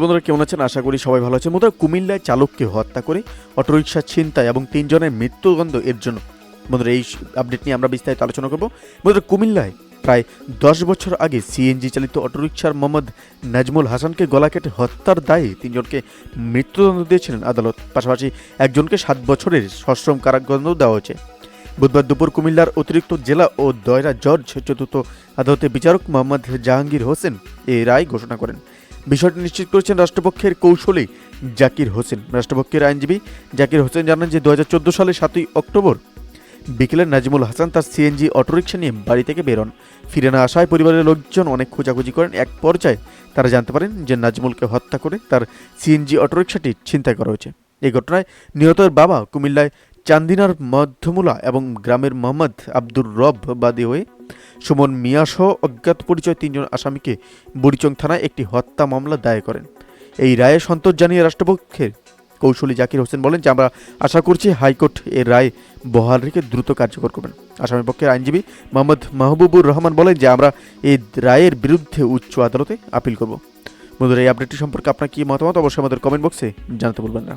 বন্ধুরা কেমন আছেন? আশা করি সবাই ভালো আছেন। বন্ধুরা, কুমিল্লায় চালককে হত্যা করে অটোরিকশা ছিনতাই এবং 3 জনের মৃত্যুদণ্ড এর জন্য বন্ধুরা এই আপডেট নিয়ে আমরা বিস্তারিত আলোচনা করব। বন্ধুরা, কুমিল্লায় প্রায় 10 বছর আগে সিএনজি চালিত অটোরিকশার মোহাম্মদ নাজমুল হাসানকে গলা কেটে হত্যার দায়ে 3 জনকে মৃত্যুদণ্ড দিয়েছিলেন আদালত। পাশাপাশি একজনকে 7 বছরের সশ্রম কারাদণ্ড দেওয়া হয়েছে। বুধবার দুপুর কুমিল্লার অতিরিক্ত জেলা ও দয়রা জজ চতুর্থ আদালতের বিচারক মোহাম্মদ জাহাঙ্গীর হোসেন এই রায় ঘোষণা করেন। বিষয়টি নিশ্চিত করেছেন রাষ্ট্রপক্ষের কৌশলী জাকির হোসেন। রাষ্ট্রপক্ষের আইনজীবী জাকির হোসেন জানান যে 2014 সালে 7ই অক্টোবর বিকেলে নাজমুল হাসান তার সিএনজি অটোরিকশা নিয়ে বাড়ি থেকে বেরোন। ফিরে না আসায় পরিবারের লোকজন অনেক খোঁজাখুঁজি করেন। এক পর্যায়ে তারা জানতে পারেন যে নাজমুলকে হত্যা করে তার সিএনজি অটোরিকশাটি ছিনতাই করা হয়েছে। এই ঘটনায় নিহতের বাবা কুমিল্লায় চান্দিনার মধ্যমুলা এবং গ্রামের মোহাম্মদ আব্দুর রব বাদী হয়ে সুমন মিয়াসহ অজ্ঞাত পরিচয় 3 জন আসামিকে বুড়িচং থানায় একটি হত্যা মামলা দায়ের করেন। এই রায়ে সন্তোষ জানিয়ে রাষ্ট্রপক্ষের কৌশলী জাকির হোসেন বলেন যে আমরা আশা করছি হাইকোর্ট এর রায় বহাল রেখে দ্রুত কার্যকর করবেন। আসামি পক্ষের আইনজীবী মোহাম্মদ মাহবুবুর রহমান বলেন যে আমরা এই রায়ের বিরুদ্ধে উচ্চ আদালতে আপিল করব। বন্ধুরা, এই আপডেটটি সম্পর্কে আপনার কি মতামত অবশ্যই আমাদের কমেন্ট বক্সে জানাতে ভুলবেন না।